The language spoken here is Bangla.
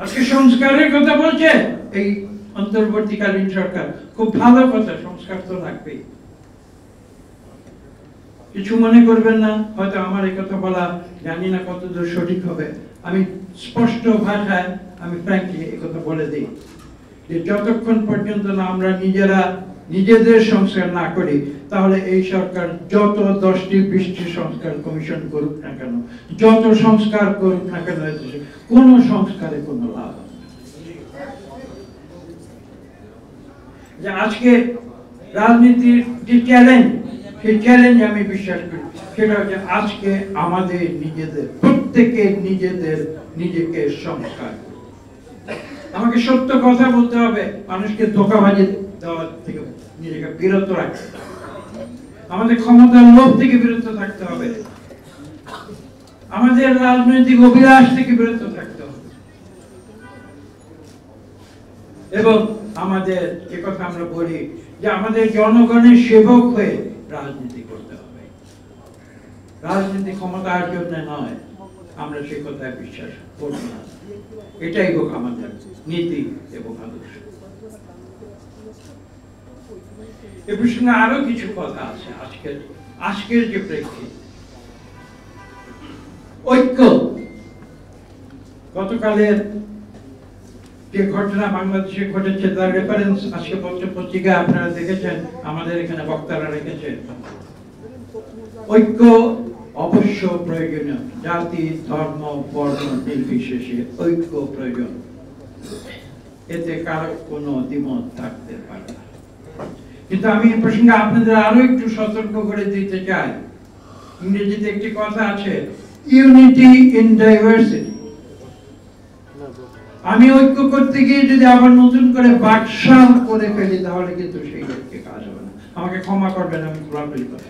আজকে সংস্কারের কথা বলছে এই অন্তর্বর্তীকালীন সরকার, খুব ভালো কথা, সংস্কার তো লাগবেই। কিছু মনে করবেন না, হয়তো আমার এই কথা বলা জানি না কতদূর সঠিক হবে। আমি স্পষ্ট ভাষায় আমি ফ্র্যাঙ্কলি এই কথা বলে দিই যে যতক্ষণ পর্যন্ত না আমরা নিজেরা নিজেদের সংস্কার না করি, তাহলে এই সরকার যত 10টি 20টি সংস্কার কমিশন করুক না কেন, যত সংস্কার করুক না কেন, কোন সংস্কারে কোনো লাভ হবে না। যে আজকে রাজনীতির যে চ্যালেঞ্জ, সেই চ্যালেঞ্জ আমি বিশ্বাস করি সেটা হচ্ছে আজকে আমাদের নিজেদের প্রত্যেকের নিজেকে সংস্কার। আমাকে সত্য কথা বলতে হবে, মানুষকে ধোঁকাবাজি দেওয়ার থেকে নিজেকে বিরত রাখতে হবে, আমাদের ক্ষমতার লোভ থেকে বিরত থাকতে হবে, আমাদের রাজনৈতিক অভিলাষ থেকে বিরত থাকতে হবে, এবং আমাদের যে কথা আমরা বলি যে আমাদের জনগণের সেবক হয়ে রাজনীতি করতে হবে। রাজনীতি ক্ষমতার জন্য নয়, আমরা সে কথায় বিশ্বাস করি না। এটাই হোক আমাদের নীতি এবং আদর্শ। এ প্রসঙ্গে আরো কিছু কথা আছে। আজকের যে প্রেক্ষিত, ঐক্য, গতকালের যে ঘটনা বাংলাদেশে ঘটেছে তার রেফারেন্স আজকে পত্রিকা আপনারা দেখেছেন, আমাদের এখানে বক্তারা রেখেছেন। ঐক্য অবশ্য প্রয়োজনীয়, জাতি ধর্ম বর্ণ নির্বিশেষে ঐক্য প্রয়োজন, এতে কারো কোনো দ্বিমত থাকতে পারে না। কিন্তু আমি এই প্রসঙ্গে আপনাদের আরো একটু সতর্ক করে দিতে চাই। ইংরেজিতে একটি কথা আছে, ইউনিটি ইন ডাইভার্সিটি। আমি ঐক্য করতে গিয়ে যদি আবার নতুন করে বাকশাল করে ফেলি, তাহলে কিন্তু সেই ঐক্যে কাজ হবে না। আমাকে ক্ষমা করবেন, আমি খোলাখুলি কথা